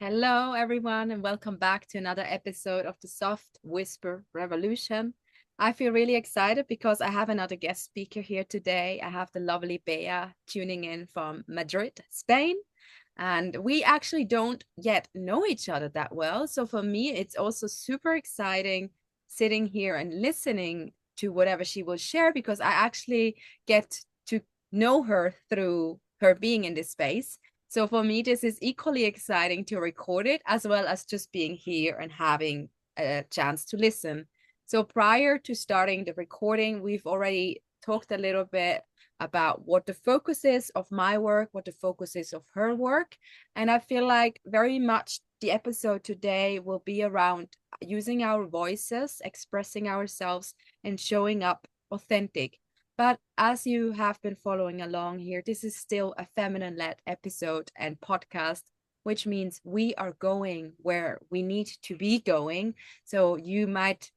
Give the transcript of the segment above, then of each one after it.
Hello, everyone, and welcome back to another episode of the Soft Whisper Revolution. I feel really excited because I have another guest speaker here today. I have the lovely Bea tuning in from Madrid, Spain. And we actually don't yet know each other that well. So for me, it's also super exciting sitting here and listening to whatever she will share because I actually get to know her through her being in this space. So for me, this is equally exciting to record it as well as just being here and having a chance to listen. So prior to starting the recording, we've already talked a little bit about what the focus is of my work, what the focus is of her work. And I feel like very much the episode today will be around using our voices, expressing ourselves, and showing up authentic. But as you have been following along here, this is still a feminine-led episode and podcast, which means we are going where we need to be going. So you might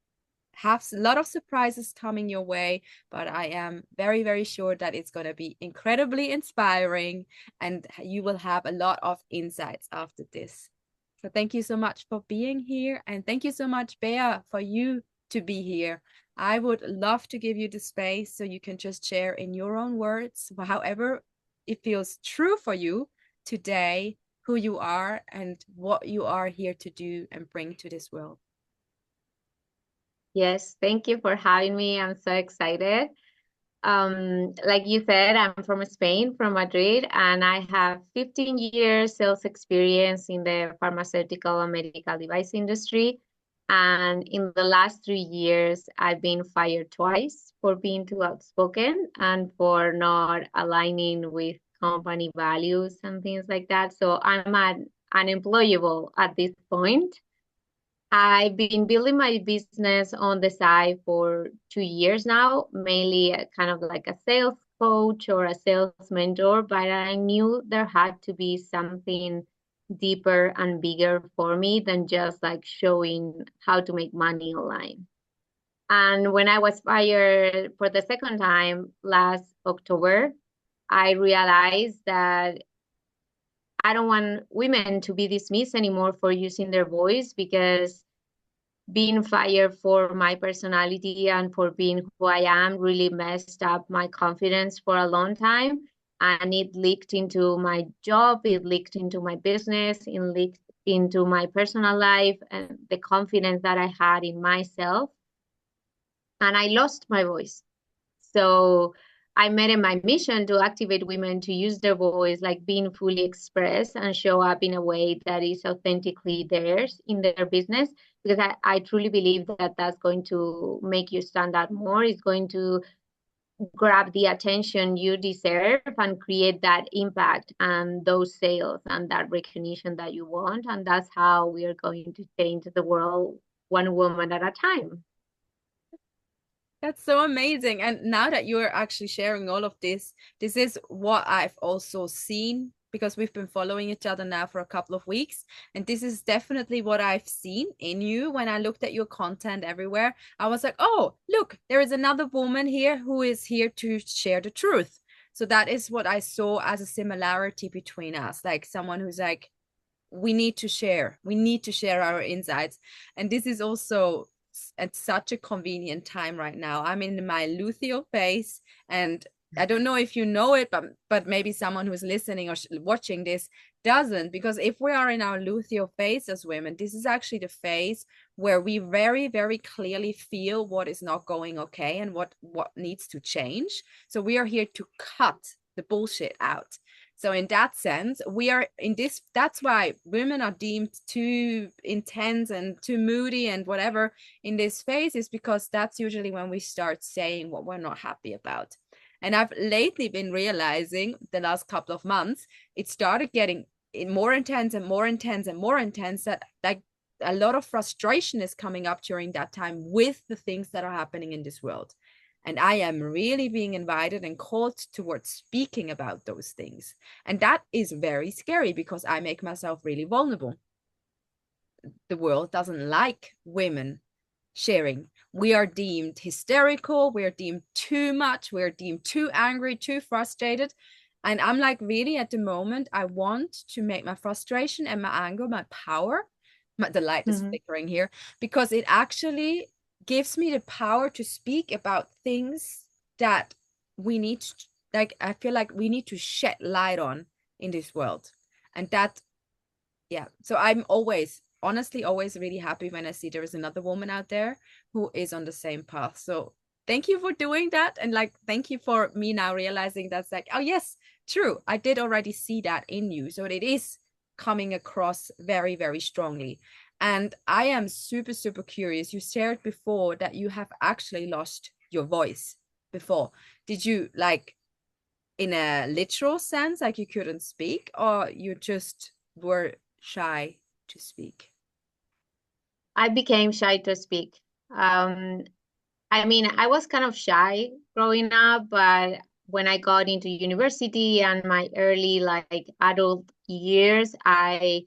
have a lot of surprises coming your way, but I am very, very sure that it's going to be incredibly inspiring and you will have a lot of insights after this. So thank you so much for being here. And thank you so much, Bea, for you to be here. I would love to give you the space so you can just share in your own words, however it feels true for you today, who you are and what you are here to do and bring to this world. Yes, thank you for having me. I'm so excited. Like you said, I'm from Spain, from Madrid, and I have 15 years sales experience in the pharmaceutical and medical device industry. And in the last 3 years, I've been fired twice for being too outspoken and for not aligning with company values and things like that. So unemployable at this point. I've been building my business on the side for 2 years now, mainly kind of like a sales coach or a sales mentor, but I knew there had to be something deeper and bigger for me than just like showing how to make money online. And when I was fired for the second time last October, I realized that I don't want women to be dismissed anymore for using their voice because being fired for my personality and for being who I am really messed up my confidence for a long time. And it leaked into my job, it leaked into my business, it leaked into my personal life and the confidence that I had in myself. And I lost my voice. So I made it my mission to activate women to use their voice, like being fully expressed and show up in a way that is authentically theirs in their business. Because I truly believe that that's going to make you stand out more. It's going to grab the attention you deserve and create that impact and those sales and that recognition that you want. And that's how we are going to change the world one woman at a time. That's so amazing. And now that you're actually sharing all of this is what I've also seen because we've been following each other now for a couple of weeks. And this is definitely what I've seen in you when I looked at your content everywhere. I was like, oh, look, there is another woman here who is here to share the truth. So that is what I saw as a similarity between us, like someone who's like, we need to share our insights. And this is also at such a convenient time right now. I'm in my luteal phase, and I don't know if you know it, but maybe someone who's listening or watching this doesn't, because if we are in our luteal phase as women, this is actually the phase where we very, very clearly feel what is not going okay and what needs to change. So we are here to cut the bullshit out. So in that sense, we are in this, that's why women are deemed too intense and too moody and whatever in this phase, is because that's usually when we start saying what we're not happy about. And I've lately been realizing the last couple of months, it started getting more intense and more intense and more intense, that like a lot of frustration is coming up during that time with the things that are happening in this world. And I am really being invited and called towards speaking about those things. And that is very scary because I make myself really vulnerable. The world doesn't like women sharing. We are deemed hysterical. We are deemed too much. We are deemed too angry, too frustrated. And I'm like, really, at the moment, I want to make my frustration and my anger my power. The light is Mhm. flickering here because it actually gives me the power to speak about things that we need to, like, I feel like we need to shed light on in this world. And that, yeah. So I'm always, honestly, always really happy when I see there is another woman out there who is on the same path. So thank you for doing that. And like, thank you for me now realizing that's like, oh, yes, true. I did already see that in you. So it is coming across very, very strongly. And I am super, super curious. You shared before that you have actually lost your voice before. Did you like in a literal sense, like you couldn't speak, or you just were shy to speak? I became shy to speak. Um, I mean, I was kind of shy growing up, but when I got into university and my early like adult years, I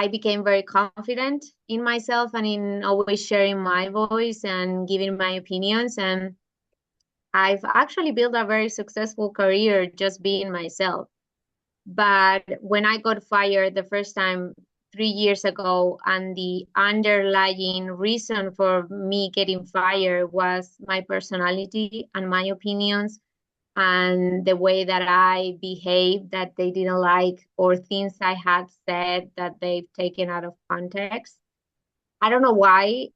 became very confident in myself and in always sharing my voice and giving my opinions. And I've actually built a very successful career just being myself. But when I got fired the first time 3 years ago, and the underlying reason for me getting fired was my personality and my opinions and the way that I behaved that they didn't like, or things I had said that they've taken out of context. I don't know why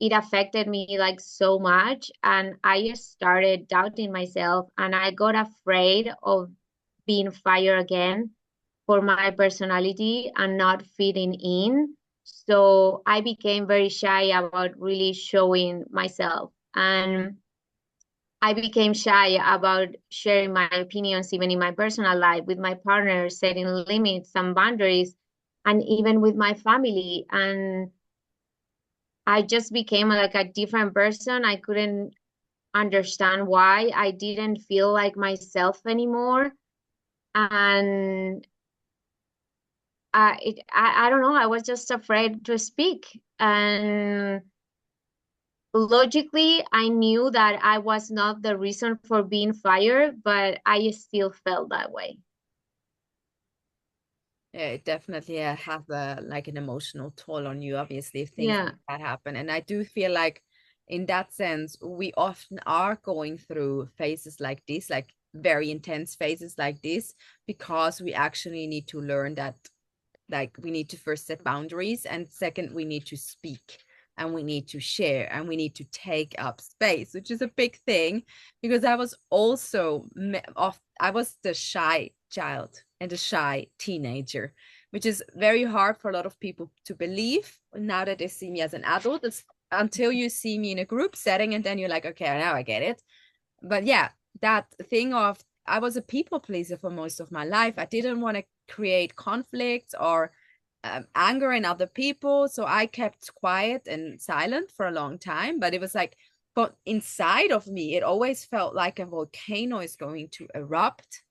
it affected me like so much. And I just started doubting myself and I got afraid of being fired again for my personality and not fitting in. So I became very shy about really showing myself. And I became shy about sharing my opinions, even in my personal life, with my partner, setting limits and boundaries, and even with my family. And I just became like a different person. I couldn't understand why I didn't feel like myself anymore. And I don't know, I was just afraid to speak. And logically, I knew that I was not the reason for being fired, but I still felt that way. Yeah, it definitely has a like an emotional toll on you, obviously, if things Yeah. like that happen. And I do feel like in that sense, we often are going through phases like this, like very intense phases like this, because we actually need to learn that like we need to first set boundaries, and second we need to speak, and we need to share, and we need to take up space, which is a big thing because I was also off I was the shy child and the shy teenager, which is very hard for a lot of people to believe now that they see me as an adult. It's until you see me in a group setting and then you're like, okay, now I get it. But yeah, that thing of I was a people pleaser for most of my life. I didn't want to create conflicts or anger in other people. So I kept quiet and silent for a long time. But it was like, but inside of me, it always felt like a volcano is going to erupt.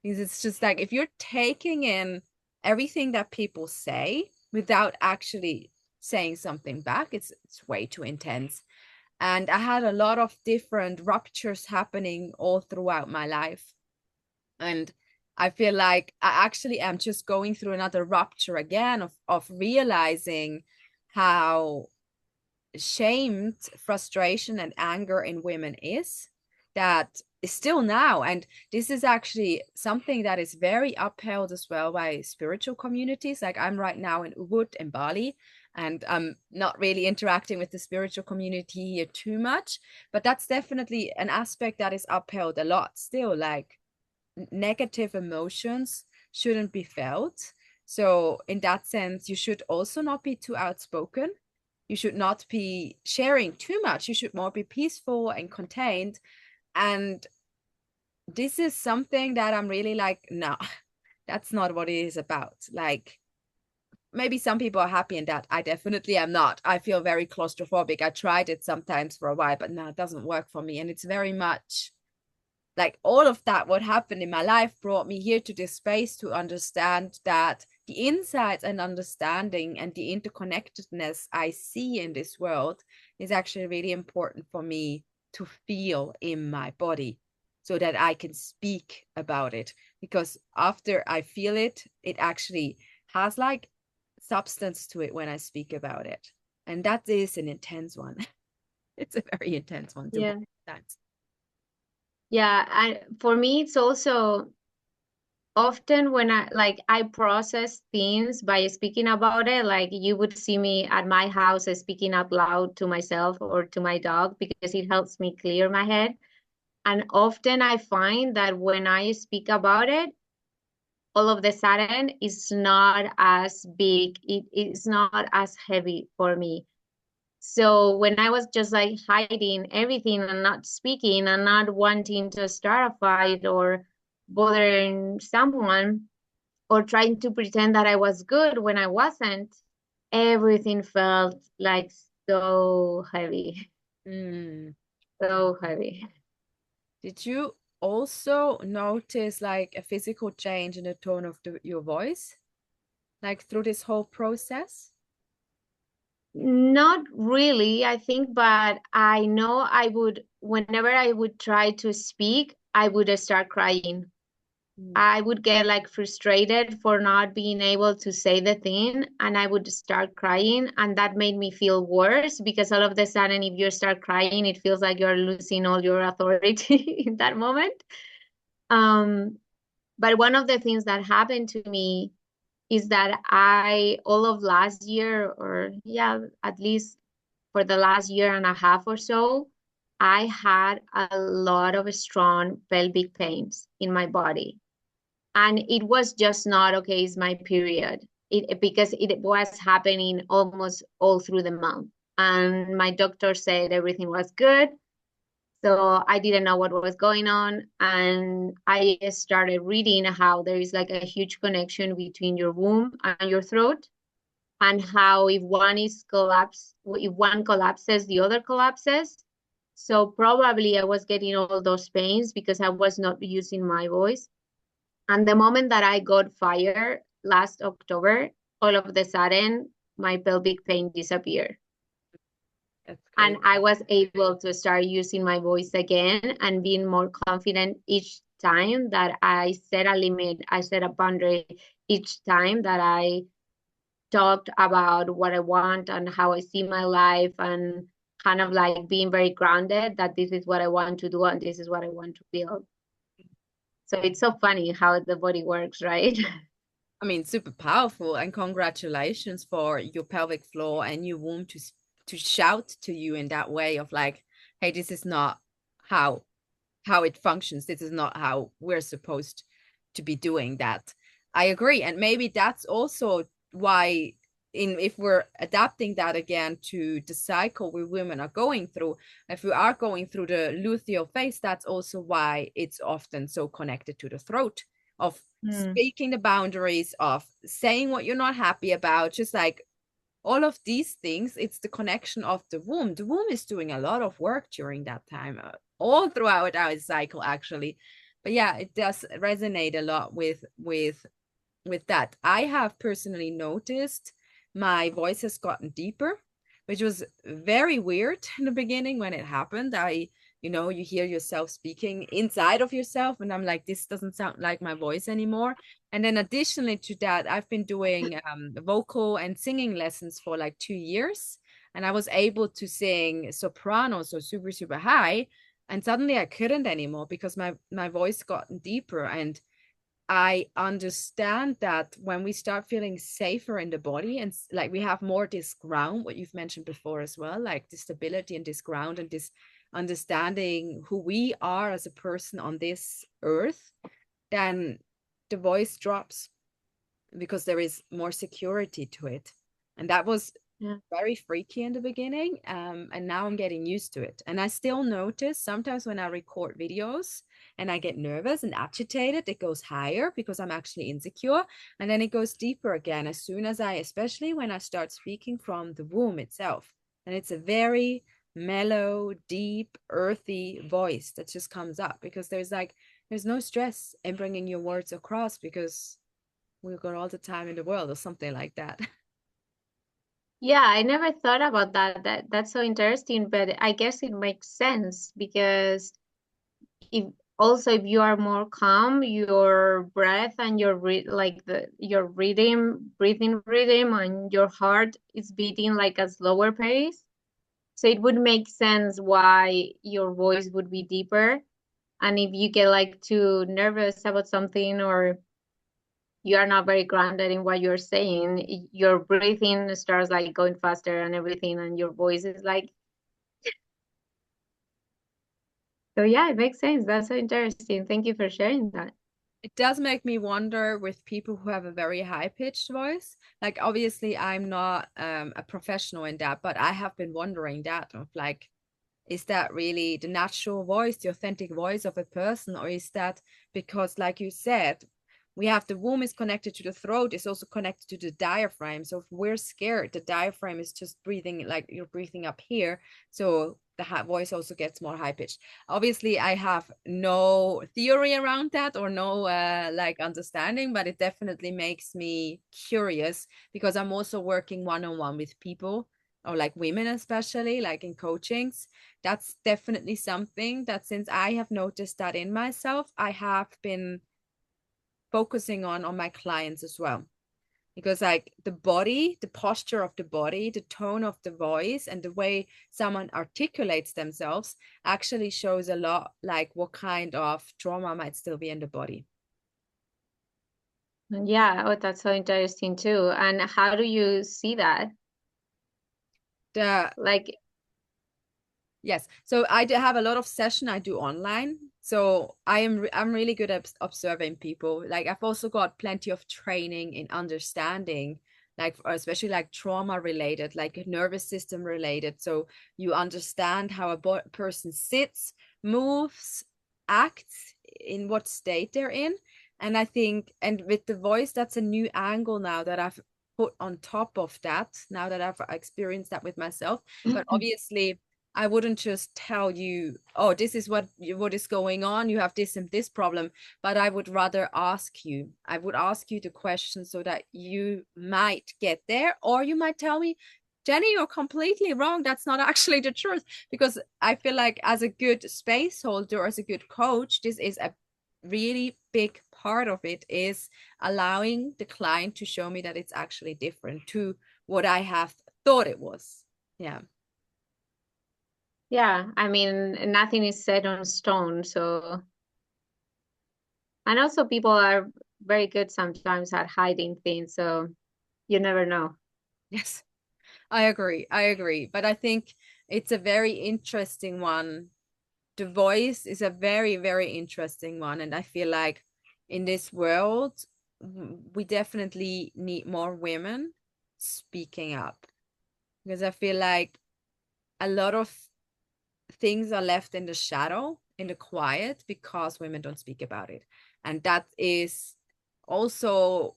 Because it's just like if you're taking in everything that people say without actually saying something back, it's way too intense. And I had a lot of different ruptures happening all throughout my life. And I feel like I actually am just going through another rupture again of realizing how shamed frustration and anger in women is, that is still now. And this is actually something that is very upheld as well by spiritual communities. Like I'm right now in Ubud in Bali, and I'm not really interacting with the spiritual community here too much, but that's definitely an aspect that is upheld a lot still. Like negative emotions shouldn't be felt. So in that sense, you should also not be too outspoken. You should not be sharing too much. You should more be peaceful and contained. And this is something that I'm really like, no, that's not what it is about. Like, maybe some people are happy in that. I definitely am not. I feel very claustrophobic. I tried it sometimes for a while, but no, it doesn't work for me. And it's very much like all of that, what happened in my life brought me here to this space to understand that the insights and understanding and the interconnectedness I see in this world is actually really important for me to feel in my body. so that I can speak about it. Because after I feel it, it actually has like substance to it when I speak about it. And that is an intense one. It's a very intense one to Yeah. watch at times. Yeah, for me it's also often when I process things by speaking about it. Like you would see me at my house speaking out loud to myself or to my dog because it helps me clear my head. And often I find that when I speak about it, all of the sudden it's not as big, it's not as heavy for me. So when I was just like hiding everything and not speaking and not wanting to start a fight or bothering someone or trying to pretend that I was good when I wasn't, everything felt like so heavy, Mm. so heavy. Did you also notice like a physical change in the tone of your voice, like through this whole process? Not really, I think, but I know I would, whenever I would try to speak, I would start crying. Mm. I would get like frustrated for not being able to say the thing, and I would start crying, and that made me feel worse because all of a sudden, if you start crying, it feels like you're losing all your authority in that moment. Um, but one of the things that happened to me is that I, all of last year, or yeah, at least for the last year and a half or so, I had a lot of strong pelvic pains in my body. And it was just not okay, it's my period. Because it was happening almost all through the month. And my doctor said everything was good. So I didn't know what was going on. And I started reading how there is like a huge connection between your womb and your throat, and how if one collapses, the other collapses. So probably I was getting all those pains because I was not using my voice. And the moment that I got fired last October, all of a sudden my pelvic pain disappeared. That's And crazy. I was able to start using my voice again and being more confident each time that I set a limit, I set a boundary each time that I talked about what I want and how I see my life, and kind of like being very grounded that this is what I want to do and this is what I want to build. So it's so funny how the body works, right? I mean, super powerful, and congratulations for your pelvic floor and your womb to shout to you in that way of like, hey, this is not how how it functions. This is not how we're supposed to be doing that. I agree. And maybe that's also why in if we're adapting that again to the cycle we women are going through, if we are going through the luteal phase, that's also why it's often so connected to the throat of Mm. speaking the boundaries, of saying what you're not happy about, just like all of these things. It's the connection of the womb. The womb is doing a lot of work during that time, all throughout our cycle actually. But yeah, it does resonate a lot with that. I have personally noticed my voice has gotten deeper, which was very weird in the beginning when it happened. You hear yourself speaking inside of yourself, and I'm like, this doesn't sound like my voice anymore. And then additionally to that, I've been doing vocal and singing lessons for like 2 years, and I was able to sing soprano, so super, super high. And suddenly I couldn't anymore because my voice gotten deeper. And I understand that when we start feeling safer in the body and like we have more this ground, what you've mentioned before as well, like this stability and this ground and this understanding who we are as a person on this earth, then the voice drops because there is more security to it. And that was Yeah. very freaky in the beginning. And now I'm getting used to it. And I still notice sometimes when I record videos and I get nervous and agitated, it goes higher because I'm actually insecure. And then it goes deeper again as soon as especially when I start speaking from the womb itself. And it's a very mellow, deep, earthy voice that just comes up because there's no stress in bringing your words across because we've got all the time in the world or something like that. Yeah, I never thought about that. That's so interesting, but I guess it makes sense because if also if you are more calm, your breath and your your breathing rhythm and your heart is beating like a slower pace. So it would make sense why your voice would be deeper. And if you get like too nervous about something, or you are not very grounded in what you're saying, your breathing starts like going faster and everything, and your voice is like, so yeah, it makes sense. That's so interesting. Thank you for sharing that. It does make me wonder with people who have a very high-pitched voice. Like obviously I'm not a professional in that, but I have been wondering that of like, is that really the natural voice, the authentic voice of a person, or is that because, like you said, we have the womb is connected to the throat, is also connected to the diaphragm. So if we're scared, the diaphragm is just breathing like you're breathing up here. So the voice also gets more high pitched. Obviously, I have no theory around that or no like understanding, but it definitely makes me curious because I'm also working one-on-one with people or like women, especially like in coachings. That's definitely something that since I have noticed that in myself, I have been focusing on my clients as well, because like the body, the posture of the body, the tone of the voice, and the way someone articulates themselves actually shows a lot like what kind of trauma might still be in the body. Yeah, oh, that's so interesting too. And how do you see that? The Like, Yes. So I do have a lot of session I do online. So I'm really good at observing people. Like I've also got plenty of training in understanding, like especially like trauma related, like nervous system related. So you understand how a person sits, moves, acts, in what state they're in. And I think, and with the voice, that's a new angle now that I've put on top of that, now that I've experienced that with myself. But obviously I wouldn't just tell you, oh, this is what is going on. You have this and this problem. But I would rather ask you. I would ask you the question so that you might get there, or you might tell me, Jenny, you're completely wrong. That's not actually the truth. Because I feel like as a good space holder, as a good coach, this is a really big part of it is allowing the client to show me that it's actually different to what I have thought it was. Yeah. yeah, I mean, nothing is set on stone. So, and also people are very good sometimes at hiding things. So you never know. Yes. I agree. I agree. But I think it's a very interesting one. The voice is a very, very interesting one. And I feel like in this world, we definitely need more women speaking up, because I feel like a lot of things are left in the shadow, in the quiet, because women don't speak about it. And that is also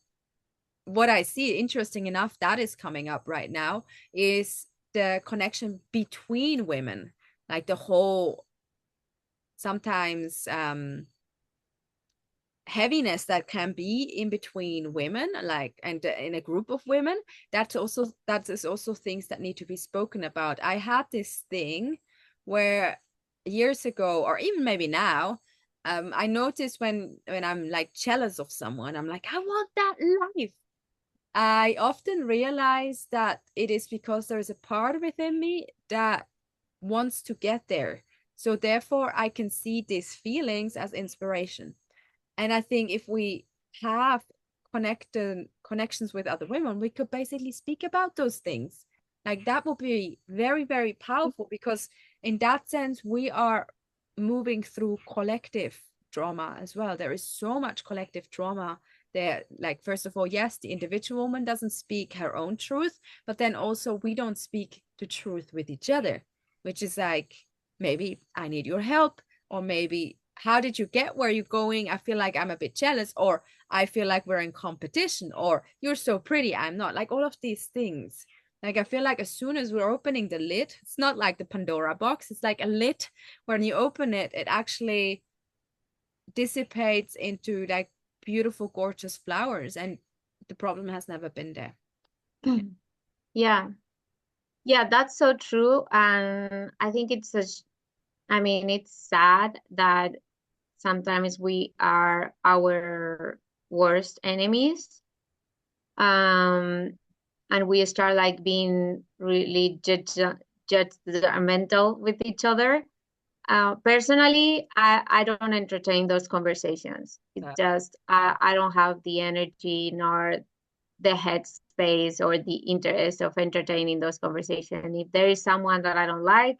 what I see, interesting enough, that is coming up right now, is the connection between women, like the whole sometimes heaviness that can be in between women, like, and in a group of women. That is also things that need to be spoken about. I had this thing where years ago, or even maybe now, I noticed when I'm like jealous of someone, I'm like, I want that life. I often realize that it is because there's a part within me that wants to get there. So therefore, I can see these feelings as inspiration. And I think if we have connections with other women, we could basically speak about those things. Like that would be very, very powerful, because in that sense, we are moving through collective trauma as well. There is so much collective trauma there. Like, first of all, yes, the individual woman doesn't speak her own truth, but then also we don't speak the truth with each other, which is like, maybe I need your help, or maybe how did you get where you're going? I feel like I'm a bit jealous, or I feel like we're in competition, or you're so pretty, I'm not. Like all of these things. Like I feel like as soon as we're opening the lid, it's not like the Pandora box, it's like a lid. When you open it, it actually dissipates into like beautiful, gorgeous flowers. And the problem has never been there. Yeah. Yeah, that's so true. And I think I mean, it's sad that sometimes we are our worst enemies. And we start like being really judgmental with each other. Personally, I don't entertain those conversations. It's just I don't have the energy nor the headspace or the interest of entertaining those conversations. If there is someone that I don't like,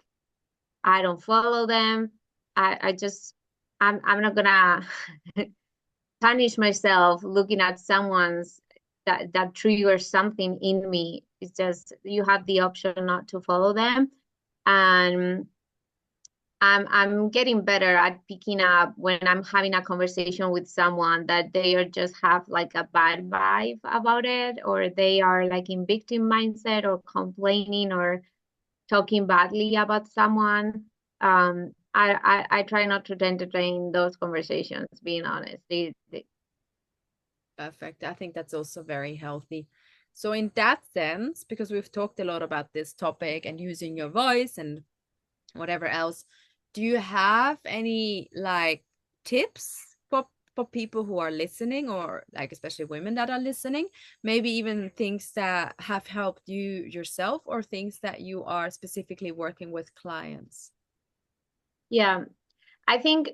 I don't follow them. I just I'm not gonna punish myself looking at someone's that triggers something in me. It's just you have the option not to follow them. And I'm getting better at picking up when I'm having a conversation with someone that they are just have like a bad vibe about it, or they are like in victim mindset or complaining or talking badly about someone. I try not to entertain those conversations, being honest. Perfect. I think that's also very healthy. So in that sense, because we've talked a lot about this topic and using your voice and whatever else, do you have any like tips for people who are listening, or like especially women that are listening, maybe even things that have helped you yourself or things that you are specifically working with clients? Yeah, I think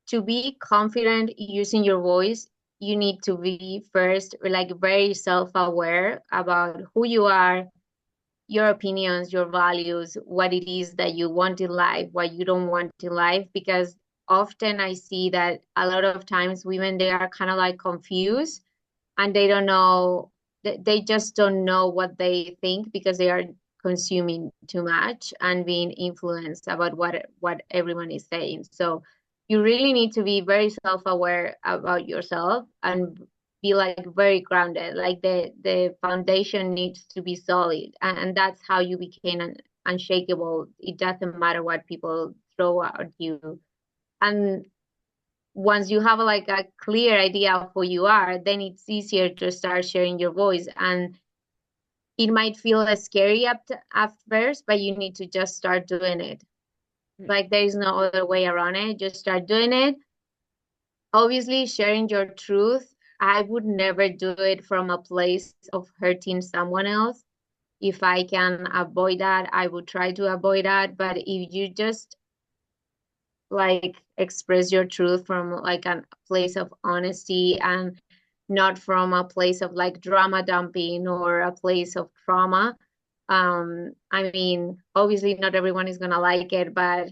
to be confident using your voice, you need to be first like very self-aware about who you are, your opinions, your values, what it is that you want in life, what you don't want in life. Because often I see that a lot of times women, they are kind of like confused and they don't know, they just don't know what they think because they are consuming too much and being influenced about what everyone is saying. So you really need to be very self-aware about yourself and be like very grounded. Like the foundation needs to be solid, and that's how you became unshakable. It doesn't matter what people throw at you. And once you have like a clear idea of who you are, then it's easier to start sharing your voice. And it might feel scary at first, but you need to just start doing it. Like there is no other way around it. Just start doing it. Obviously, sharing your truth, I would never do it from a place of hurting someone else. If I can avoid that, I would try to avoid that. But if you just like express your truth from like a place of honesty and not from a place of like drama dumping or a place of trauma, I mean, obviously not everyone is gonna like it, but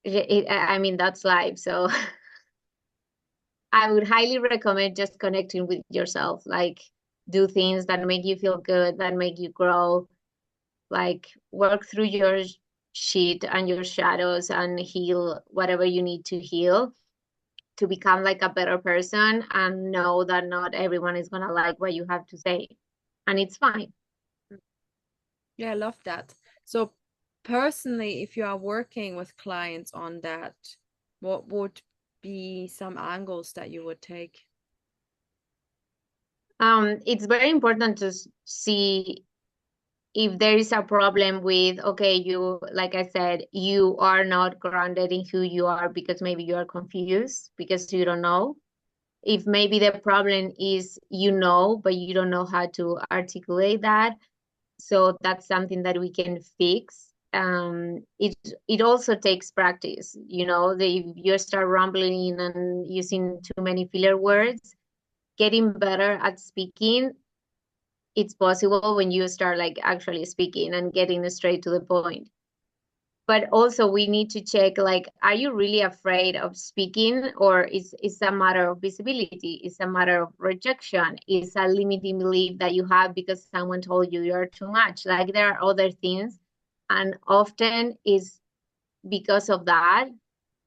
I mean that's life. So I would highly recommend just connecting with yourself, like do things that make you feel good, that make you grow, like work through your shit and your shadows and heal whatever you need to heal to become like a better person, and know that not everyone is going to like what you have to say, and it's fine. Yeah, I love that. So personally, if you are working with clients on that, what would be some angles that you would take? It's very important to see if there is a problem with, okay, you, like I said, you are not grounded in who you are because maybe you are confused because you don't know. If maybe the problem is you know, but you don't know how to articulate that. So that's something that we can fix. It also takes practice. You know, if you start rambling and using too many filler words, getting better at speaking, it's possible when you start like actually speaking and getting straight to the point. But also we need to check, like, are you really afraid of speaking, or is a matter of visibility, is a matter of rejection, is a limiting belief that you have because someone told you you're too much. Like there are other things, and often is because of that,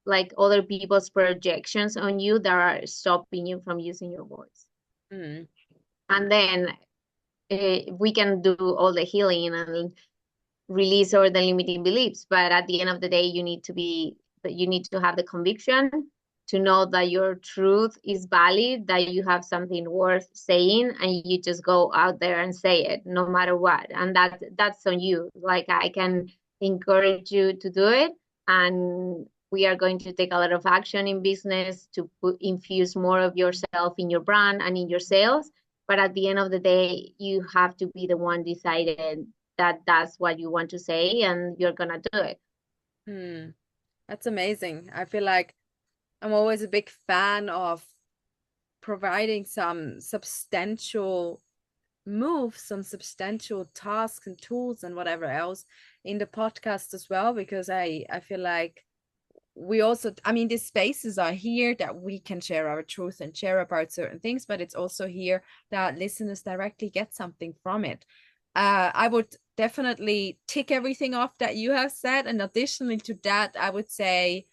like other people's projections on you that are stopping you from using your voice. Mm. And then we can do all the healing and release all the limiting beliefs, but at the end of the day you need to have the conviction to know that your truth is valid, that you have something worth saying, and you just go out there and say it no matter what. And that's on you. Like I can encourage you to do it, and we are going to take a lot of action in business to infuse more of yourself in your brand and in your sales. But at the end of the day, you have to be the one decided that that's what you want to say and you're gonna do it. That's amazing. I feel like I'm always a big fan of providing some substantial moves, some substantial tasks and tools and whatever else in the podcast as well, because I feel like we also, I mean, these spaces are here that we can share our truth and share about certain things, but it's also here that listeners directly get something from it. I would definitely tick everything off that you have said, and additionally to that, I would say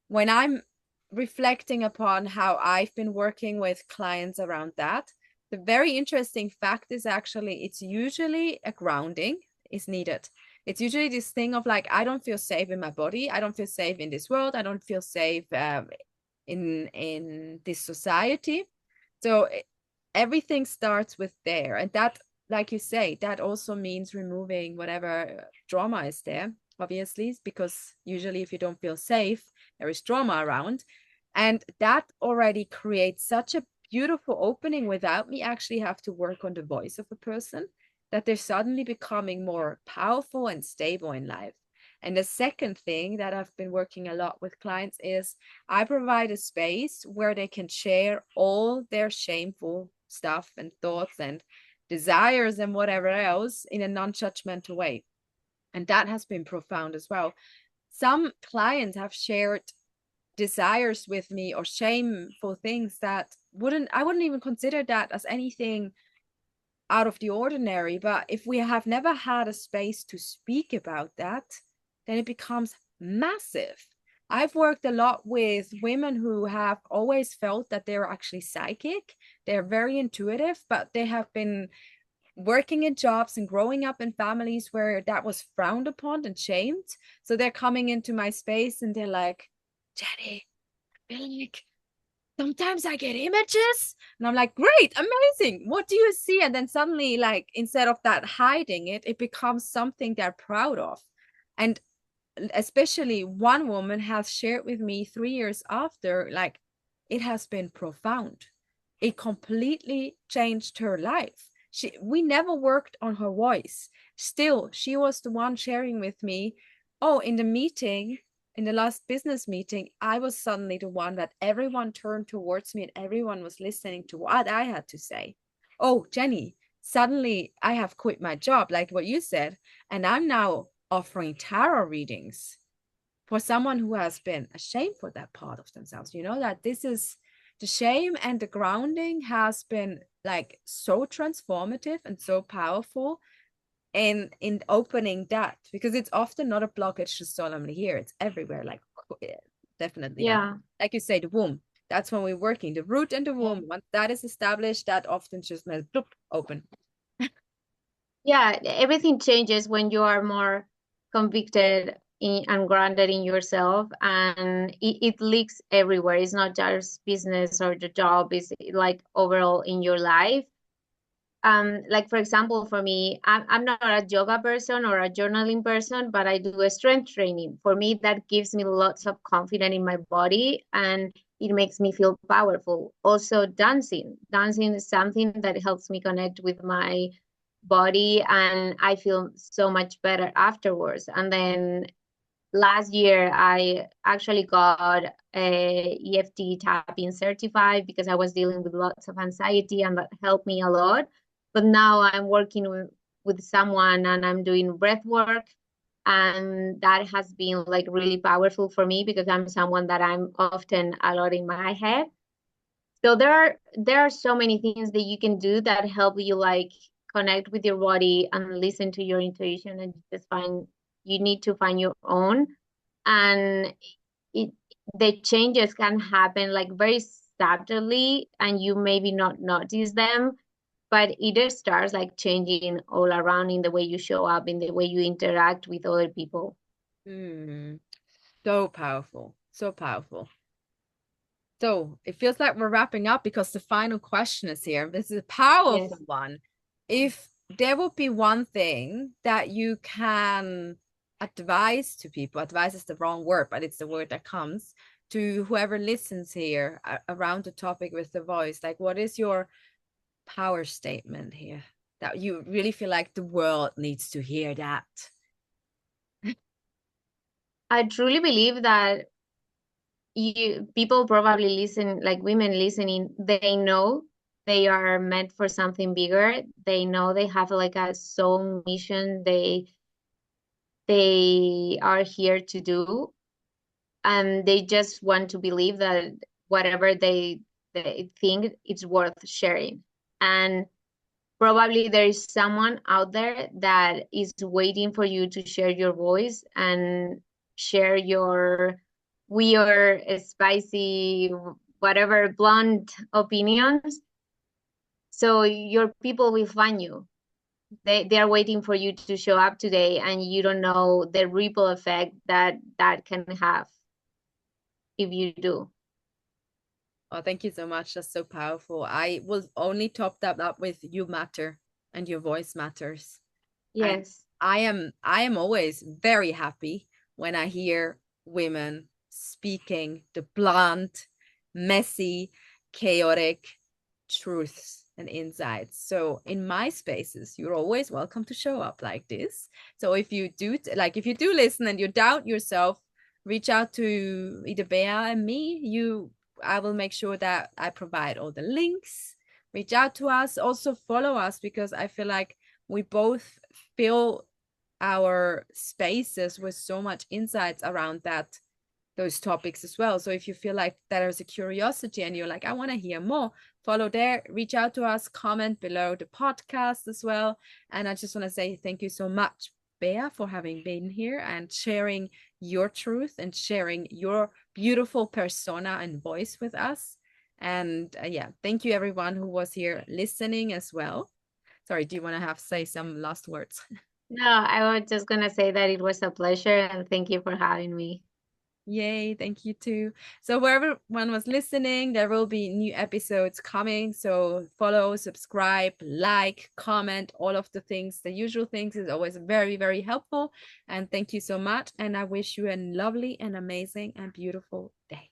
when I'm reflecting upon how I've been working with clients around that, the very interesting fact is actually it's usually a grounding is needed. It's usually this thing of like, I don't feel safe in my body. I don't feel safe in this world. I don't feel safe in this society. So everything starts with there. And that, like you say, that also means removing whatever trauma is there, obviously, because usually if you don't feel safe, there is trauma around. And that already creates such a beautiful opening without me actually have to work on the voice of a person, that they're suddenly becoming more powerful and stable in life. And the second thing that I've been working a lot with clients is I provide a space where they can share all their shameful stuff and thoughts and desires and whatever else in a non-judgmental way. And that has been profound as well. Some clients have shared desires with me or shameful things that I wouldn't even consider that as anything out of the ordinary. But if we have never had a space to speak about that, then it becomes massive. I've worked a lot with women who have always felt that they're actually psychic. They're very intuitive, but they have been working in jobs and growing up in families where that was frowned upon and shamed. So they're coming into my space and they're like, Jenny, I feel like sometimes I get images. And I'm like, great, amazing. What do you see? And then suddenly, like, instead of that hiding it, it becomes something they're proud of. And especially one woman has shared with me 3 years after, like, it has been profound. It completely changed her life. We never worked on her voice. Still, she was the one sharing with me, oh, in the meeting, in the last business meeting, I was suddenly the one that everyone turned towards me and everyone was listening to what I had to say. Oh, Jenny, suddenly I have quit my job, like what you said, and I'm now offering tarot readings for someone who has been ashamed for that part of themselves. You know, that this is the shame and the grounding has been like so transformative and so powerful in opening that, because it's often not a blockage just solemnly here, it's everywhere, like definitely that, Yeah. like you say, the womb, that's when we're working the root and the womb. Once that is established, that often just bloop, open. Yeah, everything changes when you are more convicted and grounded in yourself, and it leaks everywhere. It's not just business or the job, it's like overall in your life. Like for example, for me, I'm not a yoga person or a journaling person, but I do a strength training. For me, that gives me lots of confidence in my body and it makes me feel powerful. Also, dancing is something that helps me connect with my body and I feel so much better afterwards. And then last year I actually got a EFT tapping certified because I was dealing with lots of anxiety and that helped me a lot. But now I'm working with someone and I'm doing breath work, and that has been like really powerful for me because I'm someone that I'm often a lot in my head. So there are so many things that you can do that help you like connect with your body and listen to your intuition and just find you need to find your own. And it the changes can happen like very subtly and you maybe not notice them, but it starts like changing all around in the way you show up, in the way you interact with other people. So powerful, so powerful. So it feels like we're wrapping up because the final question is here. This is a Yes. powerful one. If there would be one thing that you can advice to people, advice is the wrong word, but it's the word that comes to whoever listens here around the topic with the voice, like what is your power statement here that you really feel like the world needs to hear that? I truly believe that people probably listen, like women listening, they know they are meant for something bigger. They know they have like a soul mission they are here to do, and they just want to believe that whatever they think it's worth sharing. And probably there is someone out there that is waiting for you to share your voice and share your weird, spicy, whatever blunt opinions. So your people will find you. They are waiting for you to show up today, and you don't know the ripple effect that that can have if you do. Oh, thank you so much. That's so powerful. I will only top that up with you matter and your voice matters. And Yes. I am always very happy when I hear women speaking the blunt, messy, chaotic truths and insights. So in my spaces, you're always welcome to show up like this. So if you do if you do listen and you doubt yourself, reach out to either Bea and me. I will make sure that I provide all the links. Reach out to us, also follow us, because I feel like we both fill our spaces with so much insights around those topics as well. So if you feel like there's a curiosity and you're like, I want to hear more, follow there, reach out to us, comment below the podcast as well. And I just want to say thank you so much, Bea, for having been here and sharing your truth and sharing your beautiful persona and voice with us. And yeah, thank you everyone who was here listening as well. Sorry, do you want to say some last words? No, I was just gonna say that it was a pleasure and thank you for having me. Yay, thank you too. So wherever one was listening, there will be new episodes coming. So follow, subscribe, like, comment, all of the things, the usual things is always very, very helpful. And thank you so much. And I wish you a lovely and amazing and beautiful day.